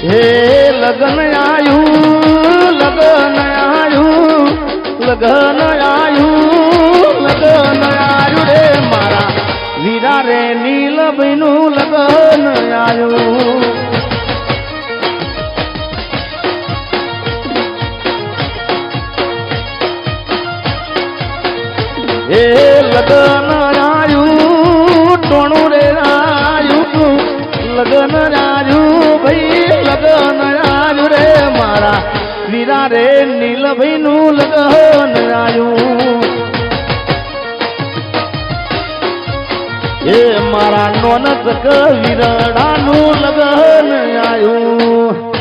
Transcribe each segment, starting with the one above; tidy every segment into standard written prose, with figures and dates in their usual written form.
હે લગન આયું લગન આયું લગન આયું લગન આયું રે મારા વીરા રે નીલભાઈ નું લગન આયું હે લગન આયું ટોણું રે આયું લગન આયું ભાઈ લગન આયું રે મારા વીરા રે નીલભાઈ નું લગન આયું એ મારા નોનક વીરડા નું લગન આયું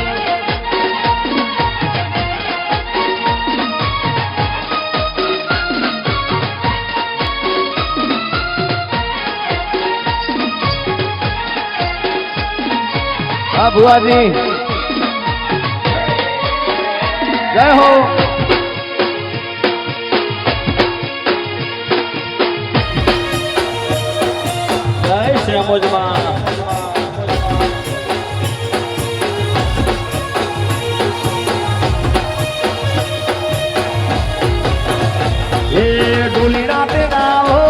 ભુવાજી જય હો જય શ્યામોજમાં એ ડોલી રાતે ગાવો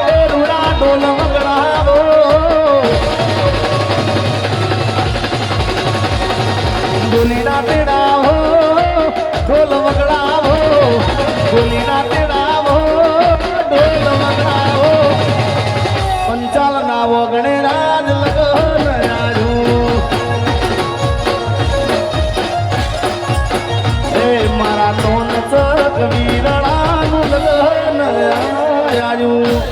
એ રૂડા ડોલ વગડાવો ડોલી રાતે ગાવો ઢોલ વગડાવો ડોલી રાતે ગાવો ઢોલ વગડાવો પંચાલ નાવો ગણેરાજ લગન આયું એ મારા નોન સક વીરણાનું લગન આયું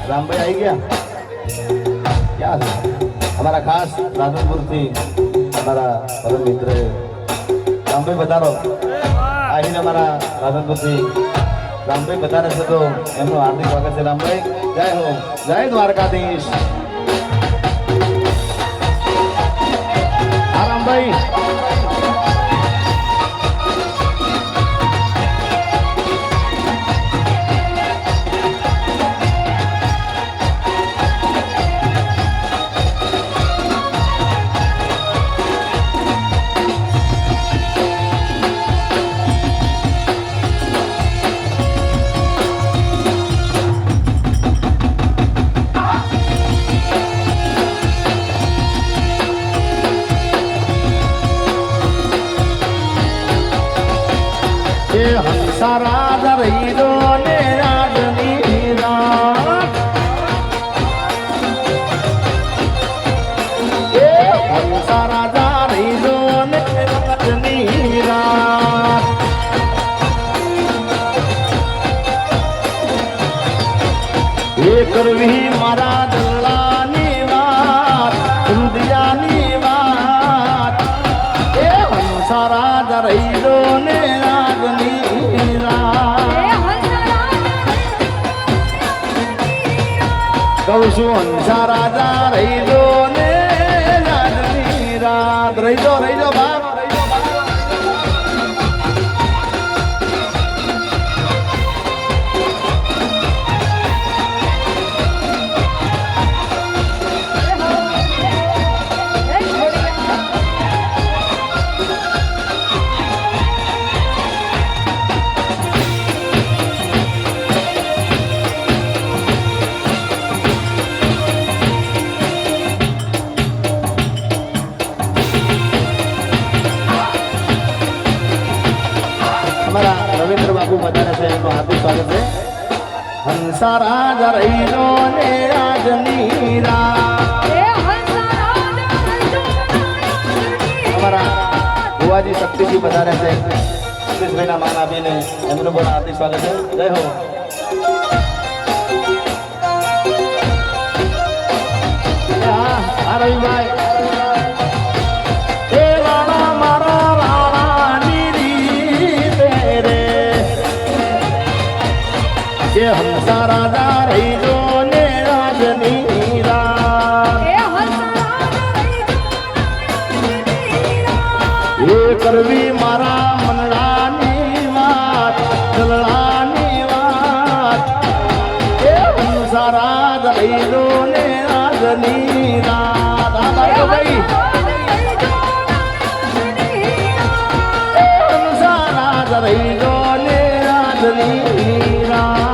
रामभाई आई गया क्या हमारा खास राधनपुर थी हमारा परम मित्र रामभाई बता रहा आई हमारा राधनपुर थी रामभाई बता रहे थे तो एमनो हार्दिक स्वागत है रामभाई जय हो जय द्वारकाधीश हाँ रामभाई हंसाराज रहीरो ने राजनी रात हंसाराजा रहीरो ने राजनी रात ये करवी मारा दल्लानी बात रुदियानी बात ये हंसाराजा रहीरो ने કહું છું હંસા રાજા રહી દો ને રાજની રાત રહી દો બાપ रविंद्र बाबू बता रहे हैं हार्दिक स्वागत है हंसा राजा रही लो ने राजनी हमारा बुआजी शक्ति जी बता रहे थे किस भाई ना मान आपी ने एमने बोला हार्दिक स्वागत है जय हो रवि भाई એ હંસા રાજા રહી જો ને રાજની રાત એ કરવી મારા મનડાની વાત દલડાની વાત એ હંસા રાજ રહી જો ને રાજની રાત આ બાળકો ભાઈ હંસા રાજ રહી જો ને રાજની રાત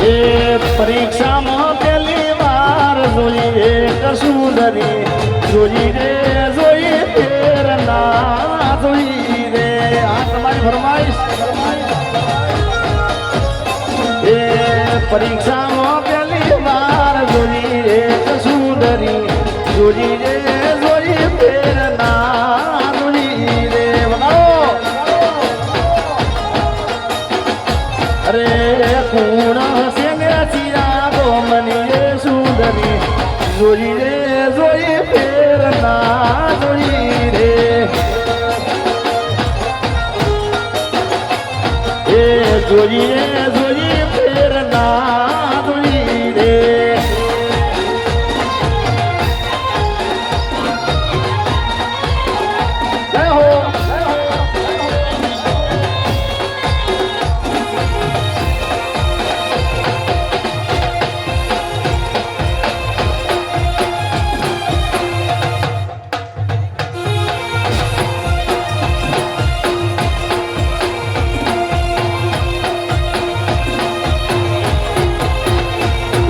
એ પરીક્ષામાં પહેલી વાર જોઈએ કસુંદરી જોઈ રે જોઈ ફેર ના જોઈ રે આ તમારી ફરમાઈશ એ પરીક્ષામાં પહેલી વાર જોઈ રે કસુંદરી જોઈ રે જોઈ ફેર ના જોઈ રે અરે કુણ હશે ને ચિયા ગોમની સુંદરી જોઈ રે જોઈ ફેર ના જોઈ રે એ જોઈ રે જોઈ ફેર ના જોઈ રે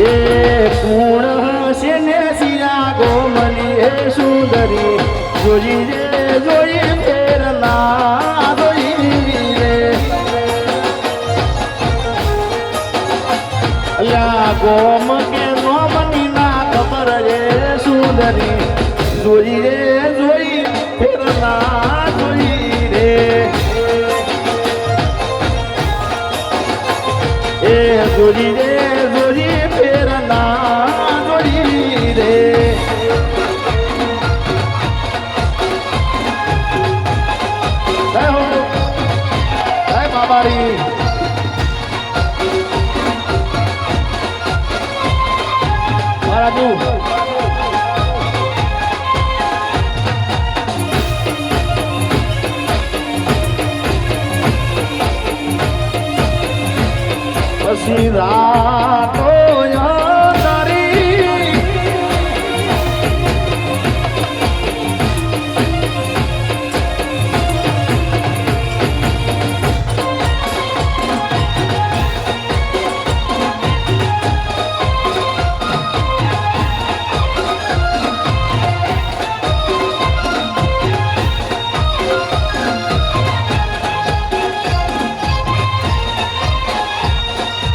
એ કુણ હશે ને સિયા ગોમની એ સુંદરી જોઈ રે જોઈ ફેર ના જોઈ રે અલ્યા ગોમ કે નોમની ના ખબર રે સુંદરી જોઈ રે જોઈ ફેર ના જોઈ રે એ જોઈ રે જોઈ ફેર ના જોઈ રે જય બાબારી મહારાજુ પછી રાતો તારી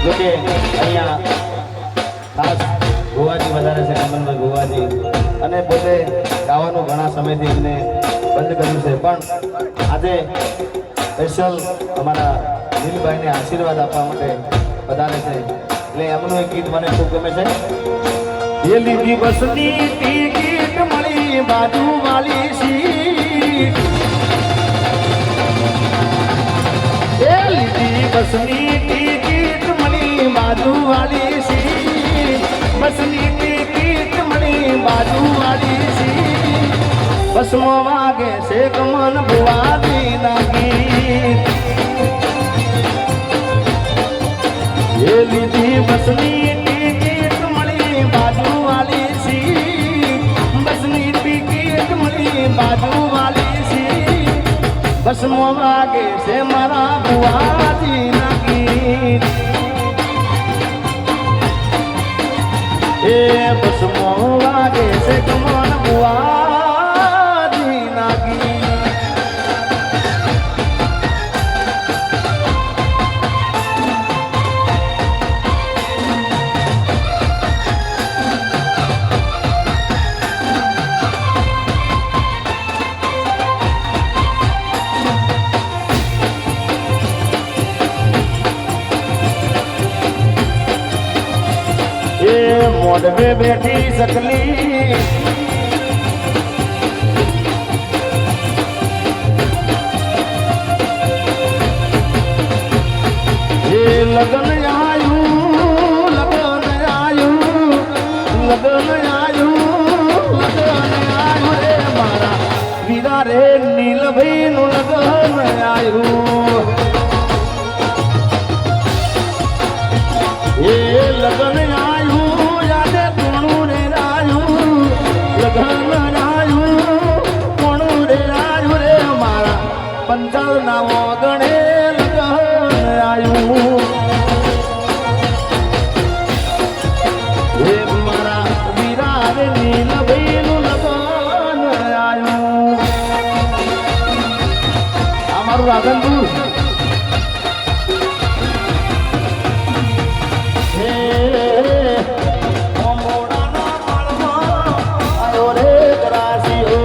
જોકે અહીંયા ખાસ ગોવાજી વધારે છે કમલભાઈ ગોવાજી અને પોતે ગાવાનું ઘણા સમયથી એમને બંધ કર્યું છે પણ આજે સ્પેશિયલ અમારા નીલભાઈને આશીર્વાદ આપવા માટે વધારે છે એટલે એમનું એક ગીત મને ખૂબ ગમે છે એ લીધી બસની ટિકિટ મળી બાજુ વાલી સીટ એ લીધી બસની ટિકિટ મળી બાજુ વાલી સીટ બસની ટિકિટ મળી બાજુ વાલી સીટ બસમાં વાગે છે કમન ભુવાજી ના ગીત એ લીધી બસની ટિકિટ મળી બાજુ વાલી સીટ બસની ટિકિટ મળી બાજુ વાલી સીટ બસમાં વાગે છે મારા ભુવાજી ના ગીત એ બસમાં વાગે છે કમન ભુવાજી મોઢવે બેઠી સકલી લગન આયું લગન આયું લગન આયું લગન આયું રે મારા વીરા રે નીલભાઈ નું લગન આયું એ લગન આયું યાદે કોણું રે આયું લગન આયું કોણું રે આયું રે મારા પંચાલ ના વગણે લગન આયું રાધનપુર આયો રે કરાશીઓ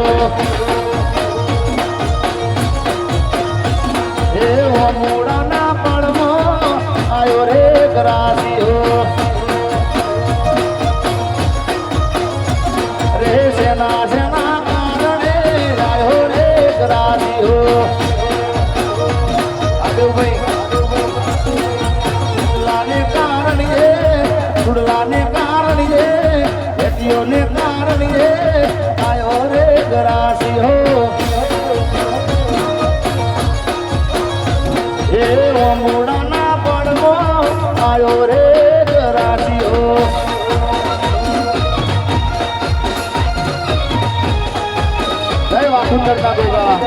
હે મોડાના પળમાં આયો રે કરાશીઓ રે સેના સેના કારણે આયો રે કરાશીઓ લાને કારણીએ સુડલાને કારણીએ હેતીઓને કારણીએ આયો રે ગરાસીઓ એ મોડાના પડમાં આયો રે ગરાસીઓ જય વાસુ કરતા ભેગા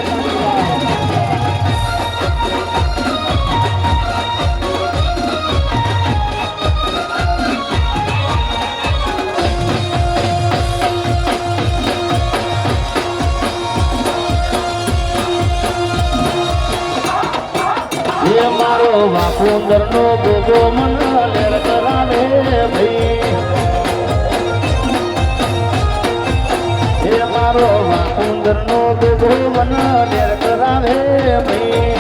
મારો વાપુંદર નો ગોગો મન લેર કરાવે ભાઈ હે મારો વાપુંદર નો ગોગો મન લેર કરાવે ભાઈ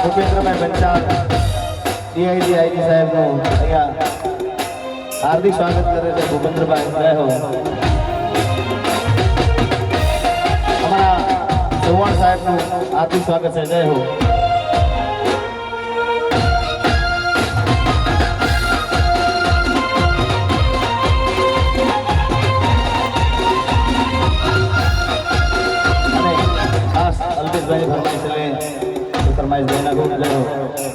ભૂપેન્દ્રભાઈ પંચાલ ડીઆઈડી આઈડી સાહેબનું અહીંયા હાર્દિક સ્વાગત કરે છે ભૂપેન્દ્રભાઈ જય હો અમારા ચૌહાણ સાહેબનું હાર્દિક સ્વાગત છે જય હો અલ્પેશભાઈ ફરમાઈશ દેના ખૂબ જય હો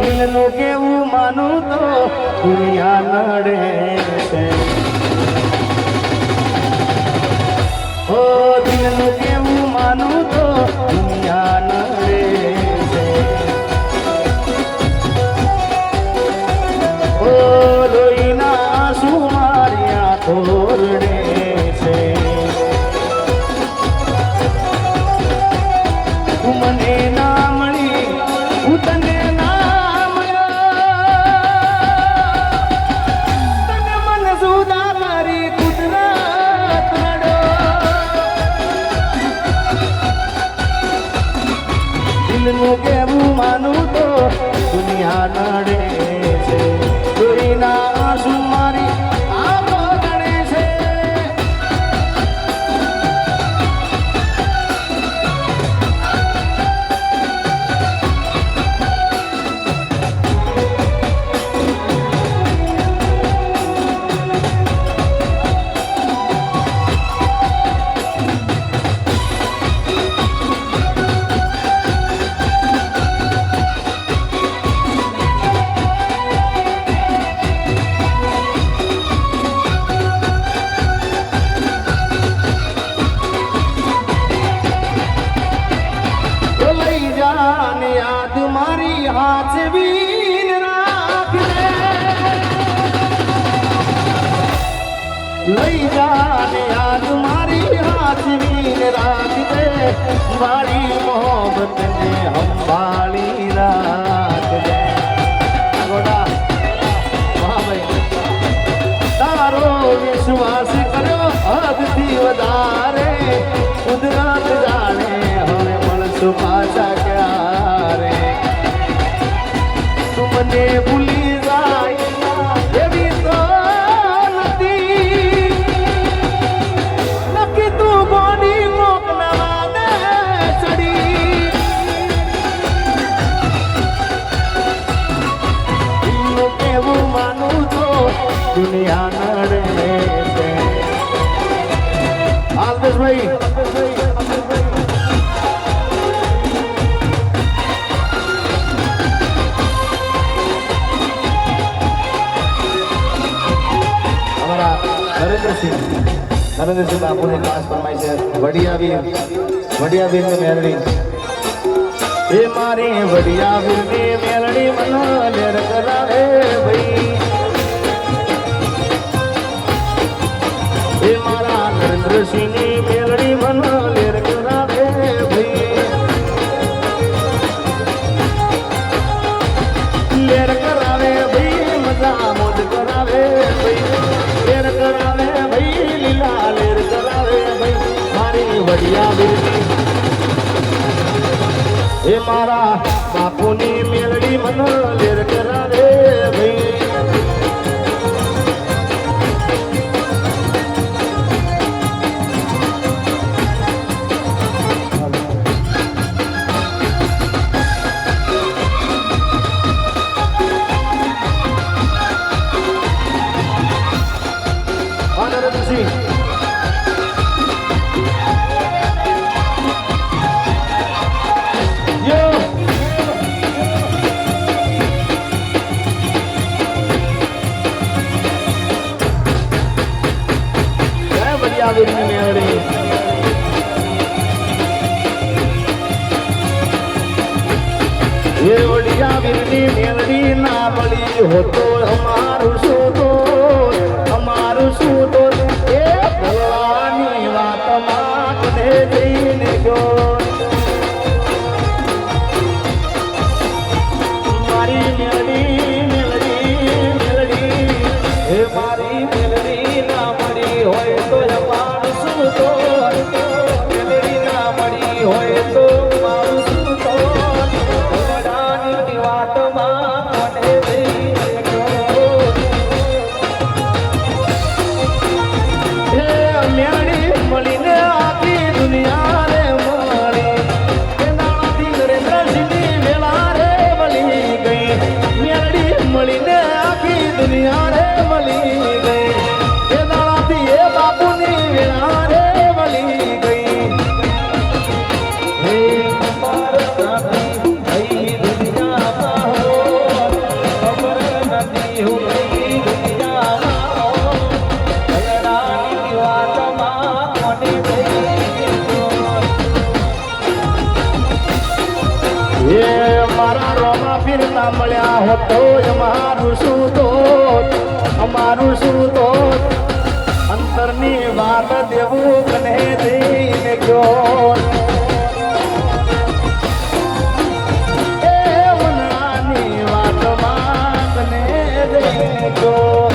દિલનું કેવું માનું તો દુનિયા નડે છે ઓ દિલનું કેવું માનું તો દુનિયા નડે છે ઓ લોહીના આંસુ માર્યા તોરડે છે તું મને ના મળી હું તને લઈ જાને યાદ મારી હાથની રાત દે મારી મોહબ્બત ને સંભાળી રાખ દે ગોડા વાહ ભાઈ તારો વિશ્વાસ કર્યો હદથી વધારે કુદરત જાણે હવે મળશું પાછા ક્યારે તું મને ભૂલી જાય એવી તો નથી નક્કી તું ગોની મોકલવા દે ચડી હું કેવું માનું તો દુનિયા નડે છે આલ્બેશભાઈ નરેન્દ્રસિંહ બાપુને ખાસ ફરમાય છે વડિયાવીર ને મેલડી એ મારી વડિયાવીર ને મેલડી મનો લેર કરાવે ભાઈ એ મારા નરેન્દ્રસિંહ ની મેલડી મનો લેર કરાવે ભાઈ લેર કરાવે ભાઈ મજા મોજ કરાવે ભાઈ લેર કરાવે ભાઈ લીલા લેર કરાવે ભાઈ મારી વડિયાવીર એ મારા બાપુની મેલડી મનો લેર કરાવે ભાઈ ये वडियावीर मेलडी ना मળી હોતો અમારું શું તો એ ભગવાનની વાતમાં કને જઈને ગયો મારી મેલડી એ મારી મેલડી ના મળી હોય તો અમારું શું તો મેલડી ના મળી હોય તો અમારું શું તો મળીને આખી દુનિયા રે મળી નાથી નરેન્દ્રસિંહની વેલા રે મળી ગઈ મેળી મળીને આખી દુનિયા રે મળી ગઈ એ નાથી એ બાપુની વેલા રે મળી ગઈ હે મારા રોમા પીર ના મળ્યા હોતો અમારું શું તો અંતરની વાત દેવું કને દઈને ગયો એ ઉનાની વાતમાં કને દઈને ગયો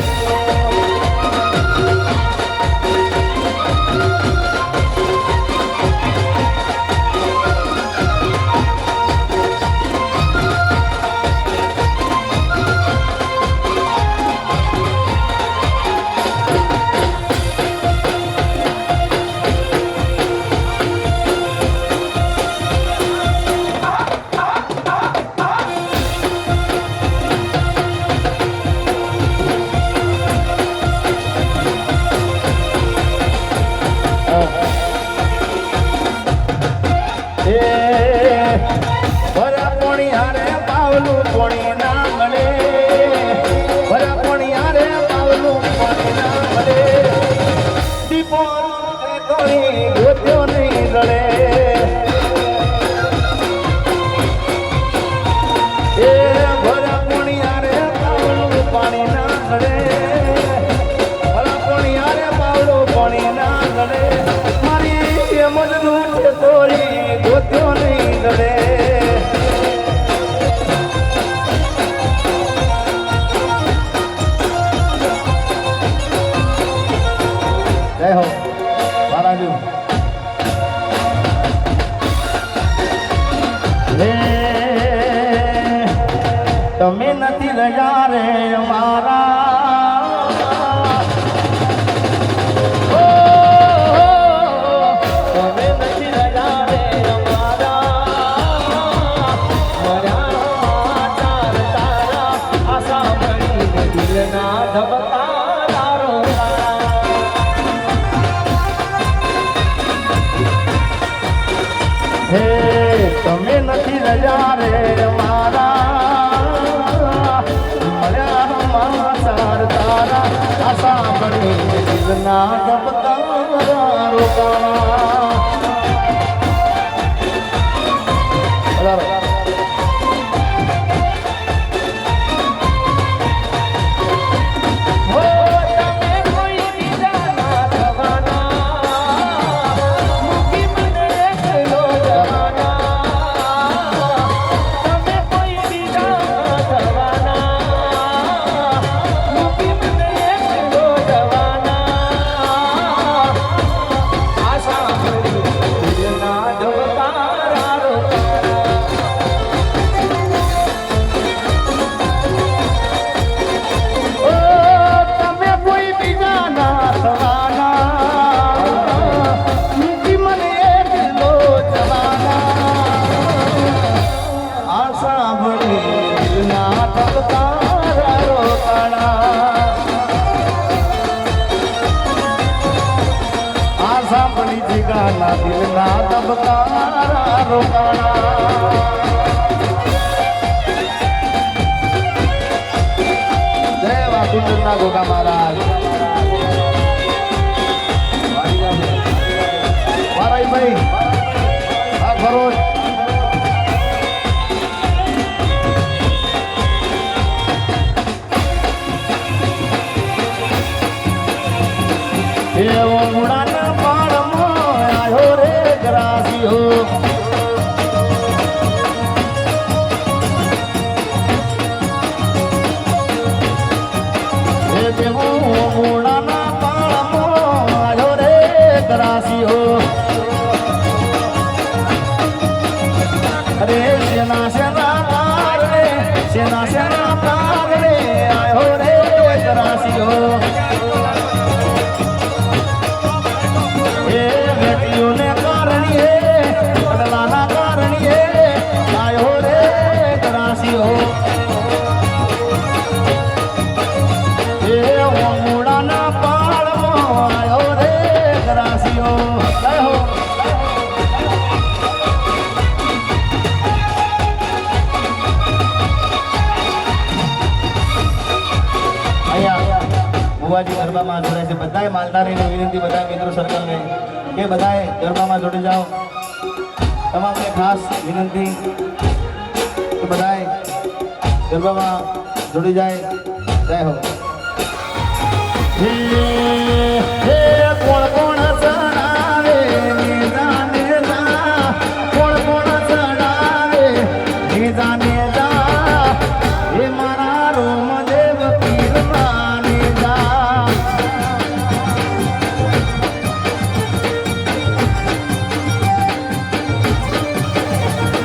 તમે નથી રહ્યા રે અમારા તમે નથી રહ્યા રે અમારા મર્યા ચાર તારા આશા મળી દિલના ધબકા તારો હે તમે નથી રહ્યા રે અમારા મળ્યા ચાર તારા આશા બની દિલના ધબકારા રોકાણા દિલના ધબકારા રોકાણા જય વાસુદેવના ગોગા મહારાજ ભાઈ આ ભરોજ એવો મુડાના પાળમાં આયો રે ગ્રાસીઓ એ દેવો મુડાના પાળમાં આયો રે ગ્રાસીઓ અરે સેના સેના તારે સેના સેના તારે આયો રે ગ્રાસીઓ ભુવાજી ગરબામાં જોડાય છે બધાએ માલધારીને વિનંતી બધા મિત્રો સર્કલને કે બધાએ ગરબામાં જોડી જાઓ તમામને ખાસ વિનંતી કે બધાએ ગરબામાં જોડી જાય જય હો કોણ કોણ ચડાવે નિજાને જા કોણ કોણ ચડાવે નિજાને જા હે મારા રોમદેવ પીરમાને જા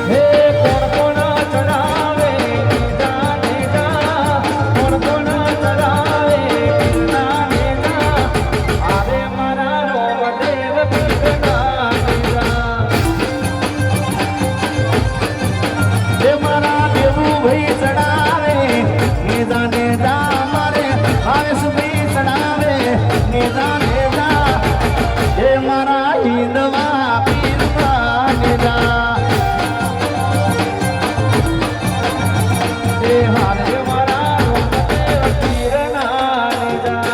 હે કોણ કોણ ચડાવે નિજાને જા કોણ કોણ ચડાવે નિજાને જા આરે મારા રોમદેવ પીરમાને જા હે મારા દેવું ભાઈ ચડાવે નિજાને જા મારે આવે સુભી ચડાવે નિજાને જા હે મારા હિંદવા પીરમાને જા હે હારે મારા રોમદેવ પીરમાને જા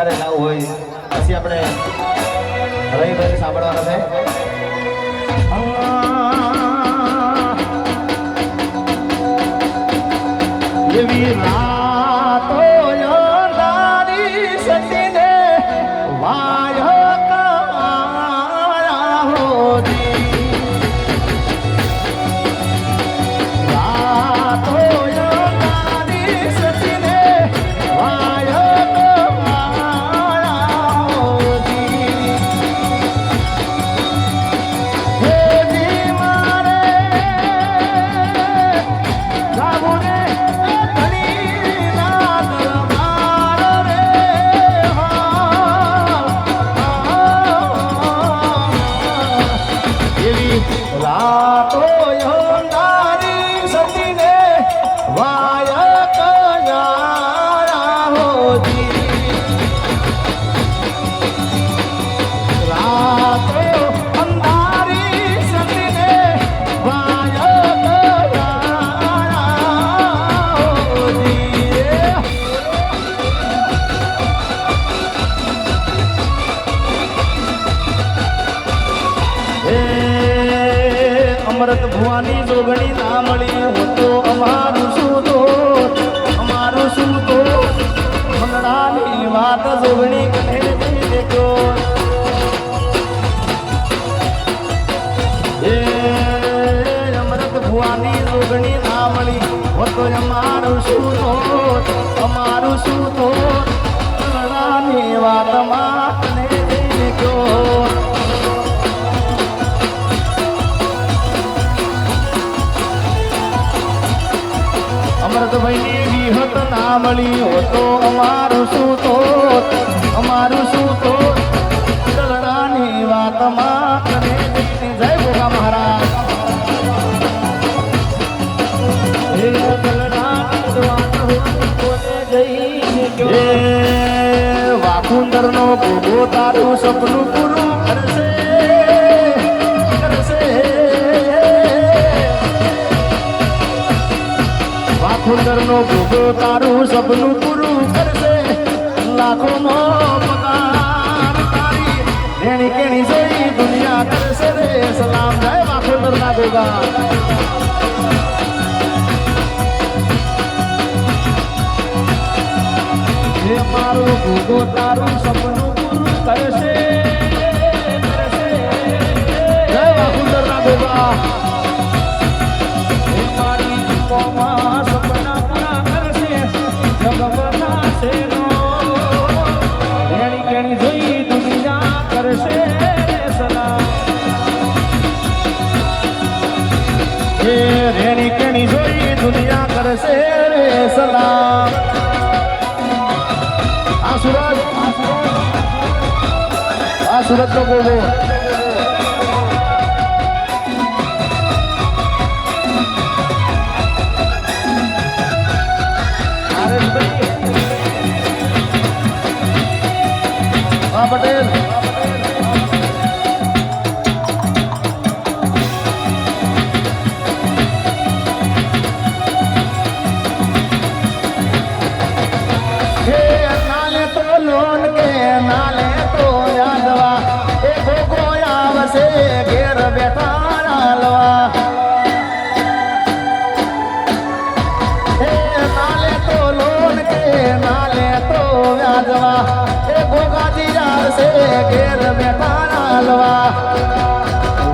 વધારે ગાવું હોય પછી આપણે રવિભાઈ સાંભળવાના છે. એવી રાતો અંધારી સતીને વાય કાયા હોતી. રાતો અંધારી સતીને વાય કાયા હોતી. હે મારે ગાવું રે રાતો અંધારી સતીને વાય કયા હોતી. રાતો અંધારી સતીને વાય કયા હોતી. અમૃત ભુવાની જોગણી ના મળી હું તો અમારું શું તો મંગળાની વાત જોગણી કહે દેખો. એ અમૃત ભુવાની જોગણી ના મળી હું તો અમારું શું તો મંગળાની વાતમાં કહે દેખો. અમૃતભાઈની વિહત ના મળી હો તો અમારું શું તો દલડાની વાતમાં કરે જય ભોગા મહારાજ. હે દલડાની વાત કોને જઈને ગયો. વાકુંદરનો ભોગો તારું સપનું પૂરું કરશે. વાકુંદરનો ભોગો તારું સપનું પૂરું કરશે. લાખોનો પગાર તારી રેણી કેણી જોઈ દુનિયા કરશે રે સલામ. જય વાકુંદરના ભોગા. હે મારું ભોગો તારું સપનું પૂરું કરશે. જય વાકુંદરના ભોગા. હે મારી જુમ્મોમાં સપના પૂરા કરશે. જગવના શેરો રેણી કેણી જોઈ દુનિયા કરશે સલામ. હે રેણી કેણી જોઈ દુનિયા કરશે રે સલામ. આ સુરત નો બોલો. પટેલ નાલે તો લોન કે નાલે તો યાદવા એ ભોગો આવશે ઘેર બેઠા હાલવા. નાલે તો લોન કે નાલે તો યાદવા એ ભોગાજી આવશે ઘેર બેઠા હાલવા.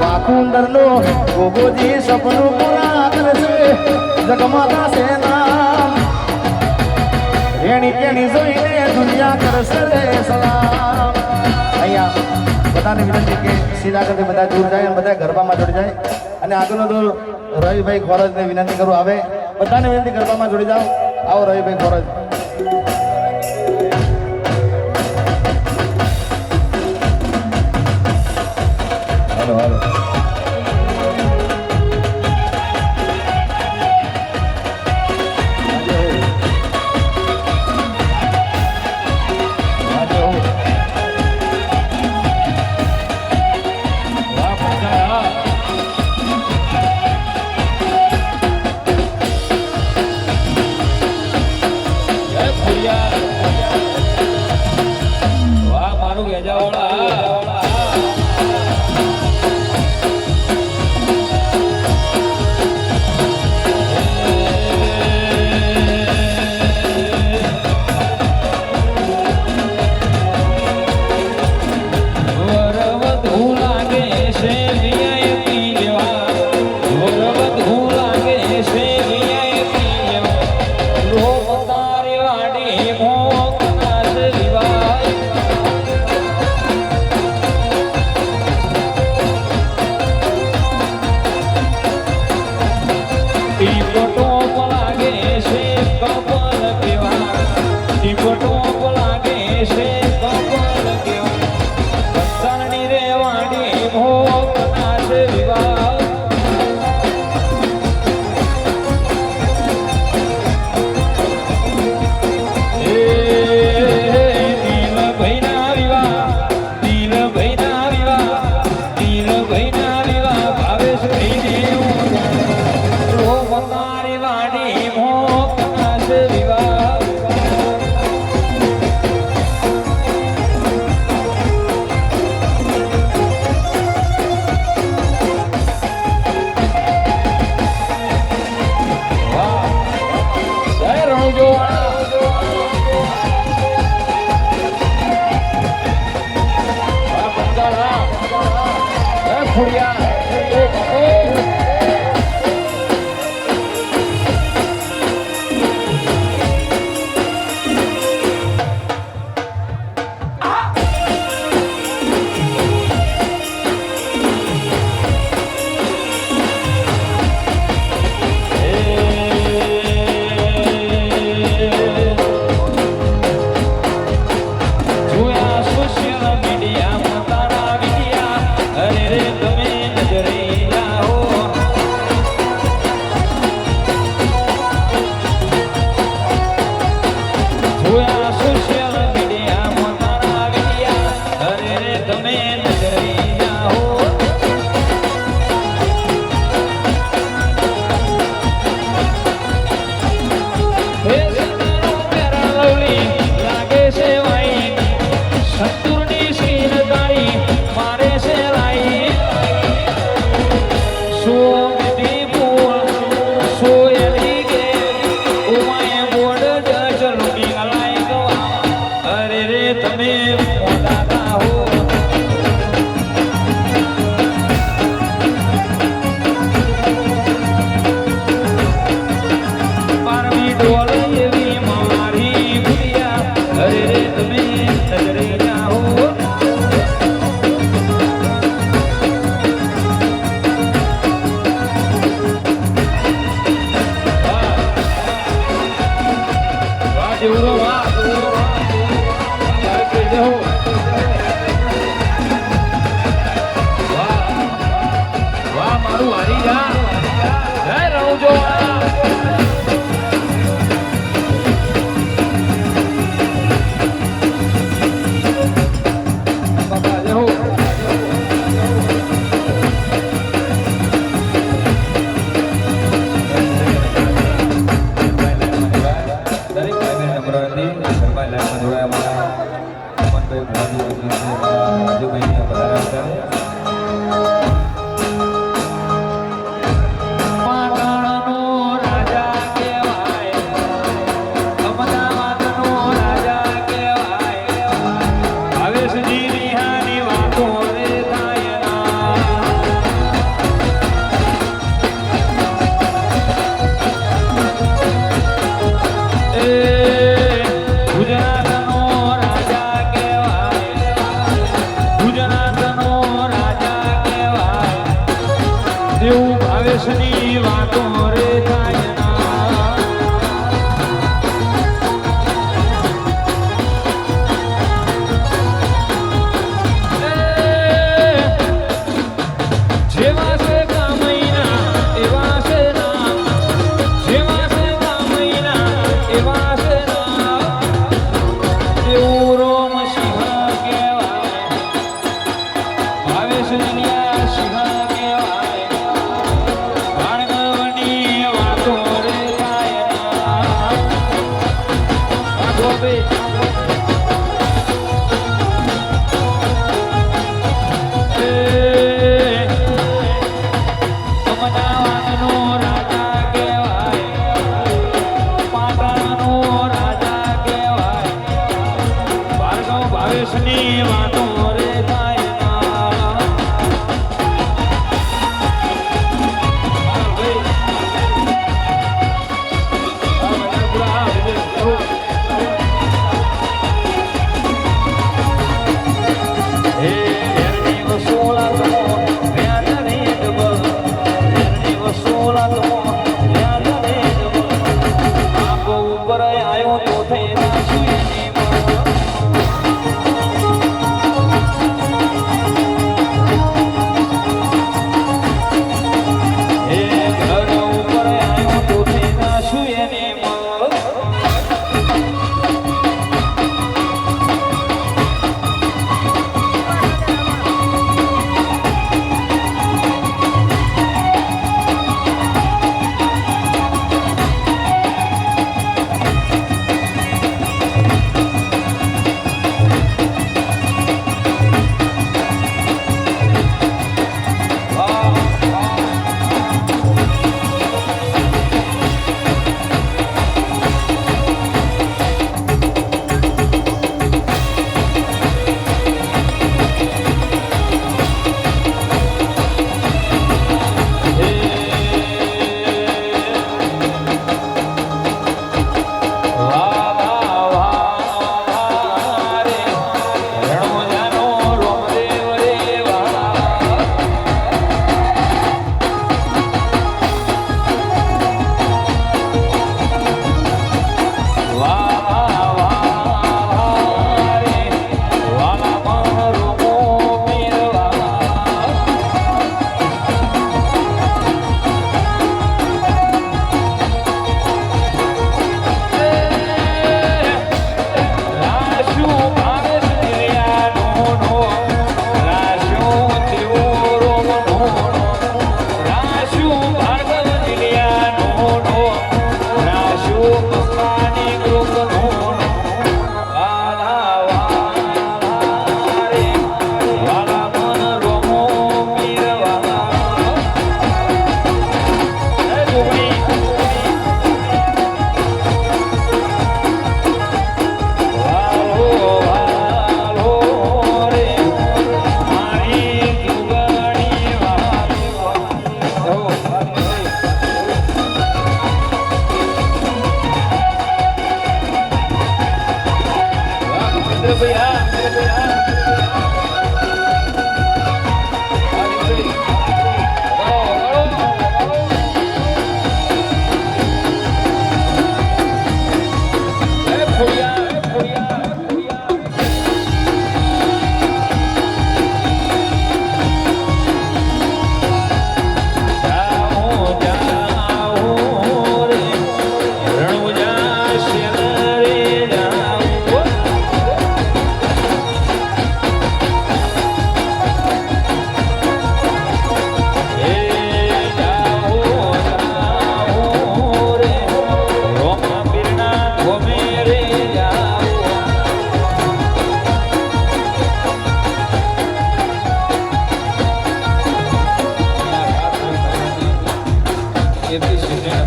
વાકુંદરનો ભોગોજી સપનું પૂરા કરશે. જગમાતા સેના રેણી કેણી જોઈને દુનિયા કરશે રે સલામ. અહીંયા બધાને વિનંતી કે સીધા કરતી બધા દૂર જાય બધા ગરબામાં જોડી જાય. અને આગળનો તો રવિભાઈ ખોરજને વિનંતી કરું આવે બધાને વિનંતી ગરબામાં જોડી જાઓ. આવો રવિભાઈ ખોરજ. હાલો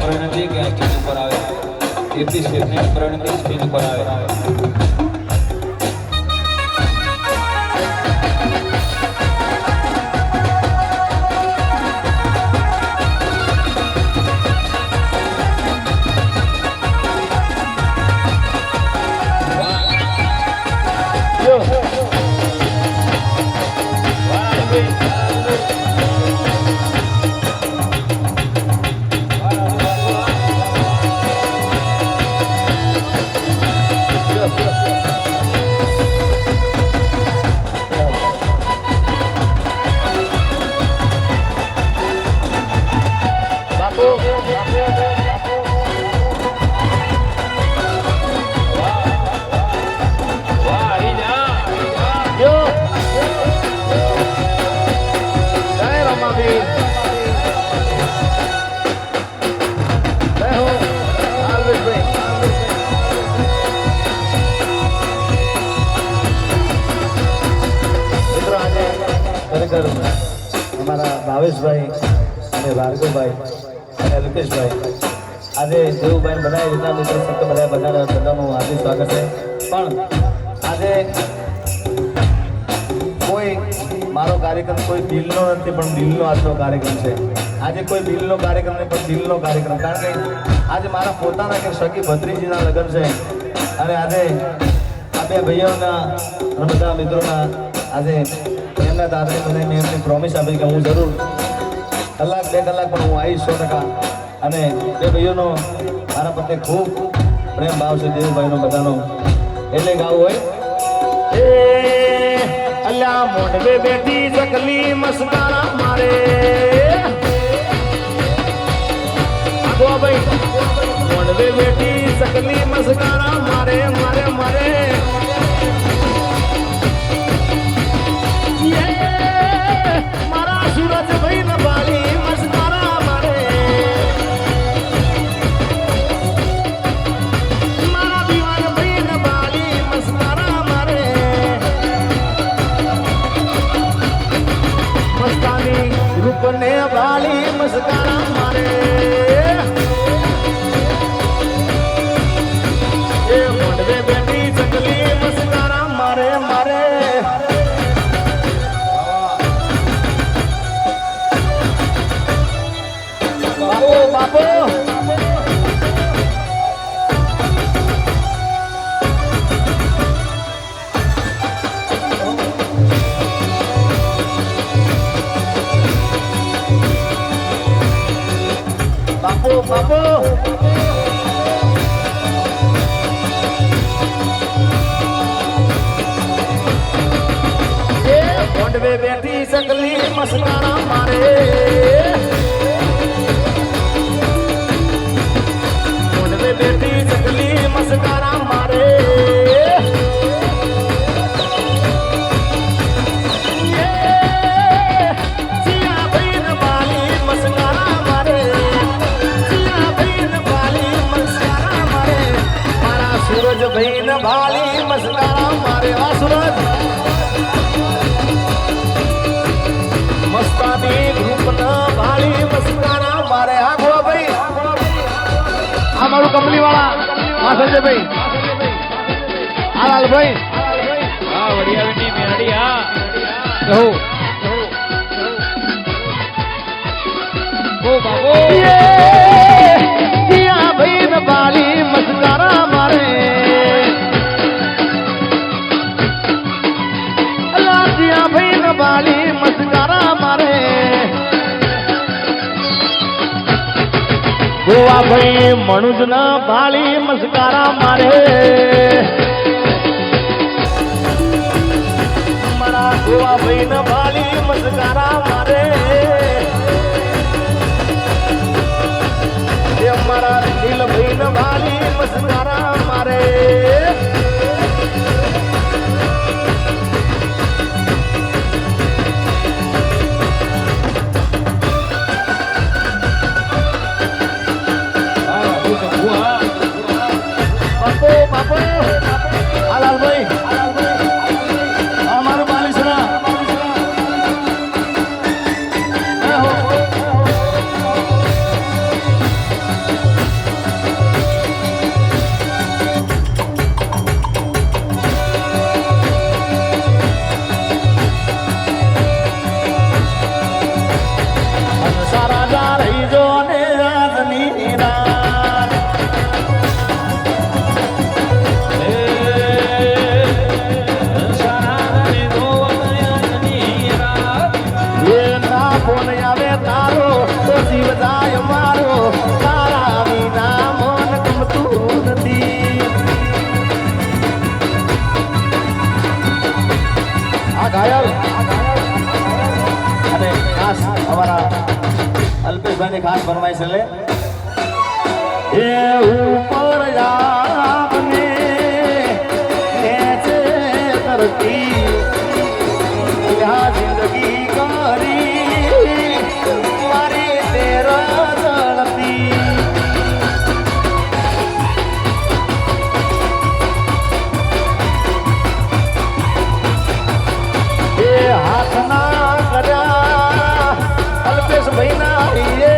નમ્ર વિનંતી કે આ સ્ટેજ ઉપર આવે કીર્તિ શેઠને નમ્ર વિનંતી સ્ટેજ ઉપર આવે અમારા ભાવેશભાઈ અને ભાર્ગવભાઈ અને અલ્પેશભાઈ આજે દેવુભાઈ બધા રીતના મિત્રો સત્ય બધાનું હાર્દિક સ્વાગત છે. પણ આજે કોઈ મારો કાર્યક્રમ કોઈ દિલનો નથી પણ દિલનો આજનો કાર્યક્રમ છે. આજે કોઈ દિલનો કાર્યક્રમ નહીં પણ દિલનો કાર્યક્રમ, કારણ કે આજે મારા પોતાના કે સગી ભત્રીજીના લગ્ન છે અને આજે આ બે ભાઈઓના અને બધા મિત્રોના આજે એમના દાદાને મને મેં એમને પ્રોમિસ આપી કે હું જરૂર કલાક 2 કલાક પણ હું આવીશ 100%. અને બે ભાઈઓનો મારા પ્રત્યે ખૂબ પ્રેમ ભાવ છે દેવભાઈનો બધાનો, એટલે ગાવું હોય એ અલ્યા મોઢવે બેઠી ચકલી મસ્કારા મારે આગો ભાઈ મોઢવે બેઠી ચકલી મસ્કારા મારે મારે મારે મારા સુરજ ભાઈ ને બાલી મસ્કારા મારે મારા દીવાન ભાઈ ને બાલી મસ્કારા મારે મસ્તાની રૂપ ને બાલી મસ્કારા મારે એ મોઢવે બેઠી ચકલી મસ્કારા મારે મારે બાપો બાપો બાપો એ મોઢવે બેઠી ચકલી મસ્કારા મારે બેઠી ચકલી મસ્કારા મારે સિયા ભાઈ ને બાલી મસ્કારા મારે સિયા ભાઈ ને બાલી મસ્કારા મારે મારા સૂરજ ભાઈ ને બાલી મસ્કારા મારે આ સૂરજ મસ્તાની ગ્રુપ ના બાલી મસ્કારા મારે આ ગો ભાઈ અમારું કંપની વાળા સંજયભાઈ આ લાલભાઈ હા વડિયાની મેરડી હા કહો ઓ બાબો જીયા ભાઈ ને બાલી મસ્કારા મારે અલા જીયા ભાઈ ને બાલી મસ્કારા મારે ગોવા ભાઈ મણુજ ના બાલી મસ્કારા મારે મારા ગોવા ભાઈ ના બાલી મસ્કારા મારે મારા દિલ ભાઈ ના બાલી મસ્કારા મારે બાપો લાલભાઈ અમારું બાલીસરા જીવ જાય મારો તારા વિના મન ગમતું નથી. આ ઘાયલ અને ખાસ અમારા અલ્પેશભાઈને ખાસ ફરમાઈશ એટલે એ ઉપર આપને ખેંચે ધરતી ત્યાં જિંદગી કરી મારી તેરા જળતી. એ હાથના કર્યા અલ્પેશભાઈના એ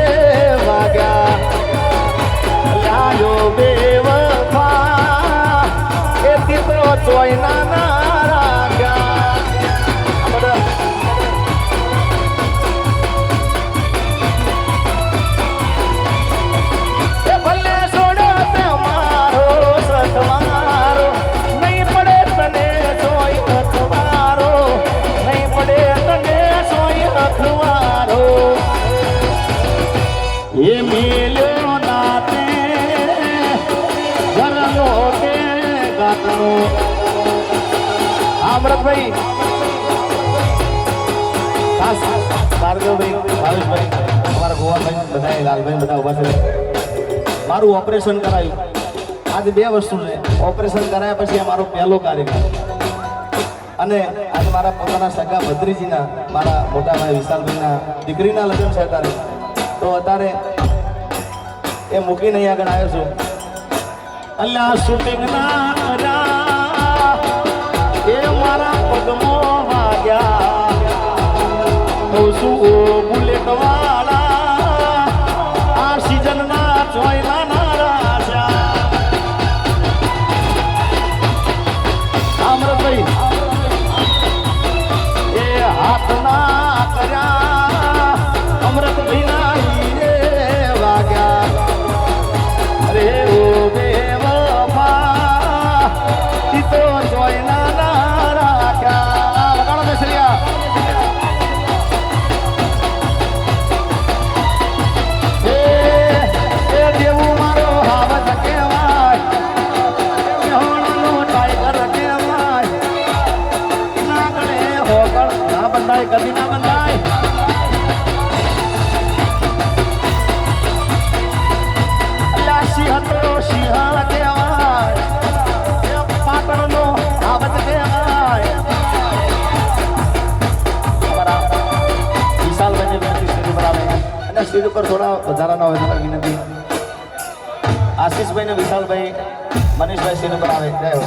વાગ્યા લાયો બેવફા એ તીતો ચોયના ના રાગ્યા. એ ભલે છોડો તે મારો સથવારો નહીં પડે તને સોય અથવારો નહીં પડે તને સોય અથવારો. એ મેલ્યો નાતે ઘરનો કે ગાતનો. અમૃતભાઈ ખાસ ભાર્ગવભાઈ ભાવેશભાઈ અમારા ગોવાભાઈ બધા લાલભાઈ બધા ઉભા છે. મારું ઓપરેશન કરાયું આજે 2 વસ્તુ છે. ઓપરેશન કરાયા પછી આ મારો પહેલો કાર્યક્રમ અને આજે મારા પોતાના સગા ભત્રીજીના મારા મોટા ભાઈ વિશાલભાઈના દીકરીના લગ્ન છે અત્યારે. તો અત્યારે એ મૂકીને અહીં આગળ આવ્યો છું. અલ્લા શૂટિંગ ના કર્યા એ મારા પગમાં વાગ્યા. કહું છું ઓ બુલેટ વાળા આ સીઝન ના ચોયલા ના રાજા. અમૃતભાઈ એ હાથ ના કર્યા અમૃતભાઈ ના વાગ્યા. અરે ઓ બેવફા તીતો જોઈના ના રાખ્યા. વગાડો બેસરિયા. એ દેવું મારો હાવજ કહેવાય મેહોણાનો ટાઈગર કહેવાય. ના ગણે હોગળ ના બંધાય કદી ના બંધાય. સિંહ કહેવાય પાટણનો આવત કહેવાય. વિશાલભાઈને વિનંતી સ્ટેજ ઉપર આવે અને સ્ટેજ ઉપર થોડા વધારાના હોય તો વિનંતી. આશીષભાઈ ને વિશાલભાઈ મનીષભાઈ સ્ટેજ ઉપર આવે. જય હો.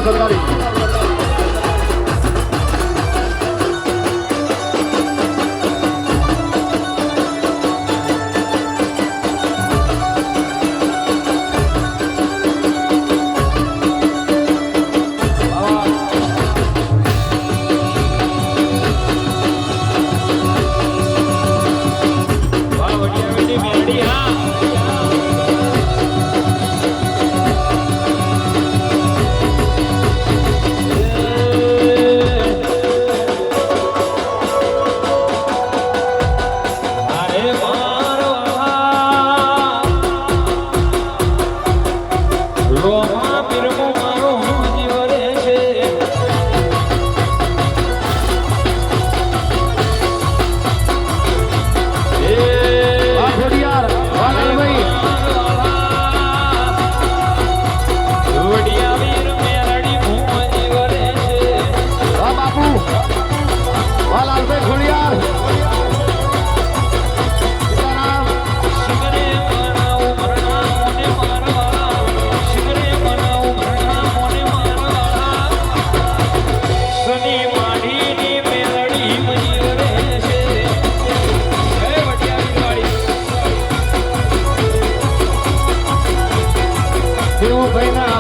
સરકારી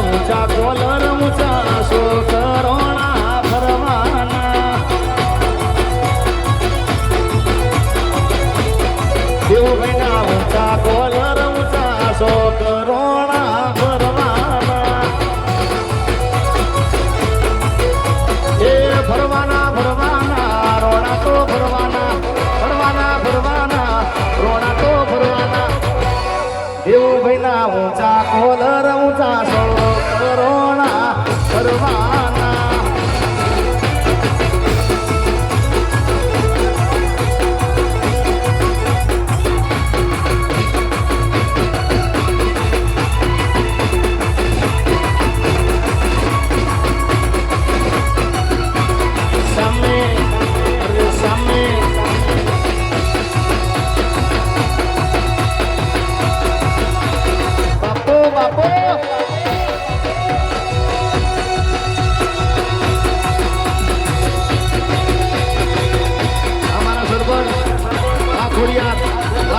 ઊંચા કોલર ઊંચા સોકરોણા ફરવાના દેવભાઈના ઊંચા કોલર ઊંચા સોકરોણા ફરવાના એ ફરવાના ફરવાના રોણા તો ફરવાના ફરવાના ફરવાના રોણા તો ફરવાના દેવભાઈના ઊંચા કોલર ઊંચા સોકરોણા ફરવાના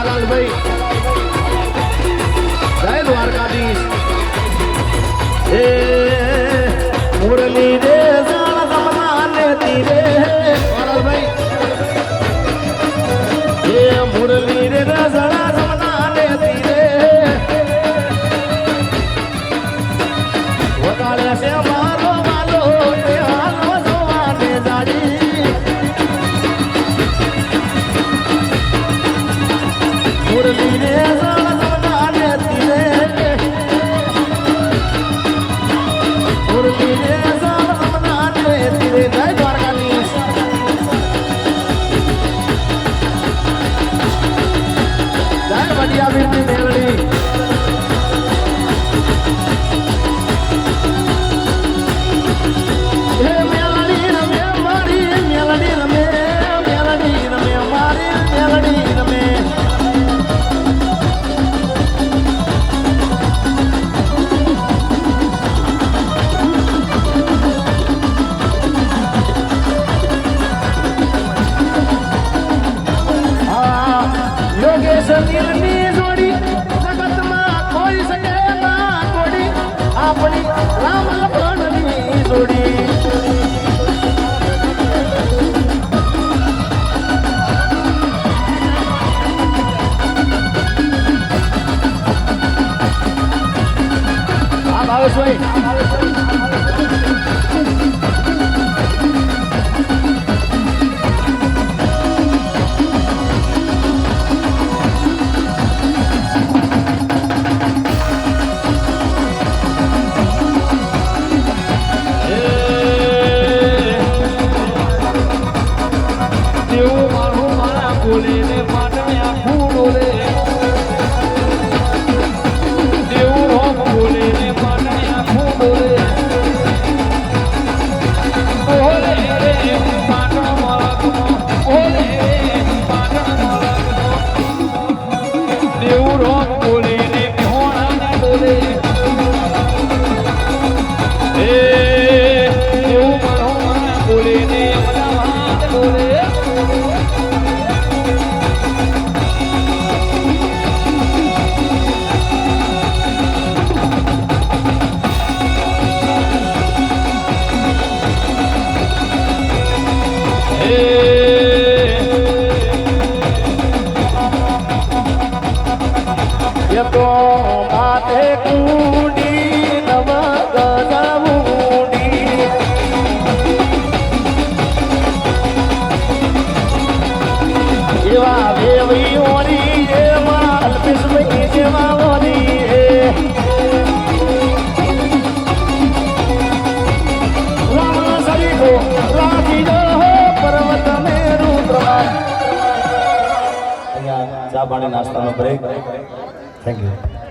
લાલભાઈ જય દ્વારકાધીશ એ મુરલી રે જાણ જમનાને તીરે લાલભાઈ એ મુરલી રે જાણ જમનાને તીરે વગાડે છે મારો વાલો તે હાલો જોવાને જાડી મુરલી રે જાણ જમનાને તીરે મુરલી રે જાણ જમનાને તીરે જય દ્વારકાધીશ જય વડિયા વીરની મેળડી નીરની જોડી જગતમાં કોઈ શકે ના કોડી આપણી રામ લખણની જોડી આ ભાવેશભાઈ Hey એ તો માથે કુંડી નવ ગજાવુંડી એવા દેવી ઓરી એવા અલ્પેશભાઈ જેવા ઓરી રામ શરીફો રાખી દો પર્વત મેરુ પ્રમાણ અહીંયા ચા પાણી નાસ્તાનો બ્રેક થેન્ક યુ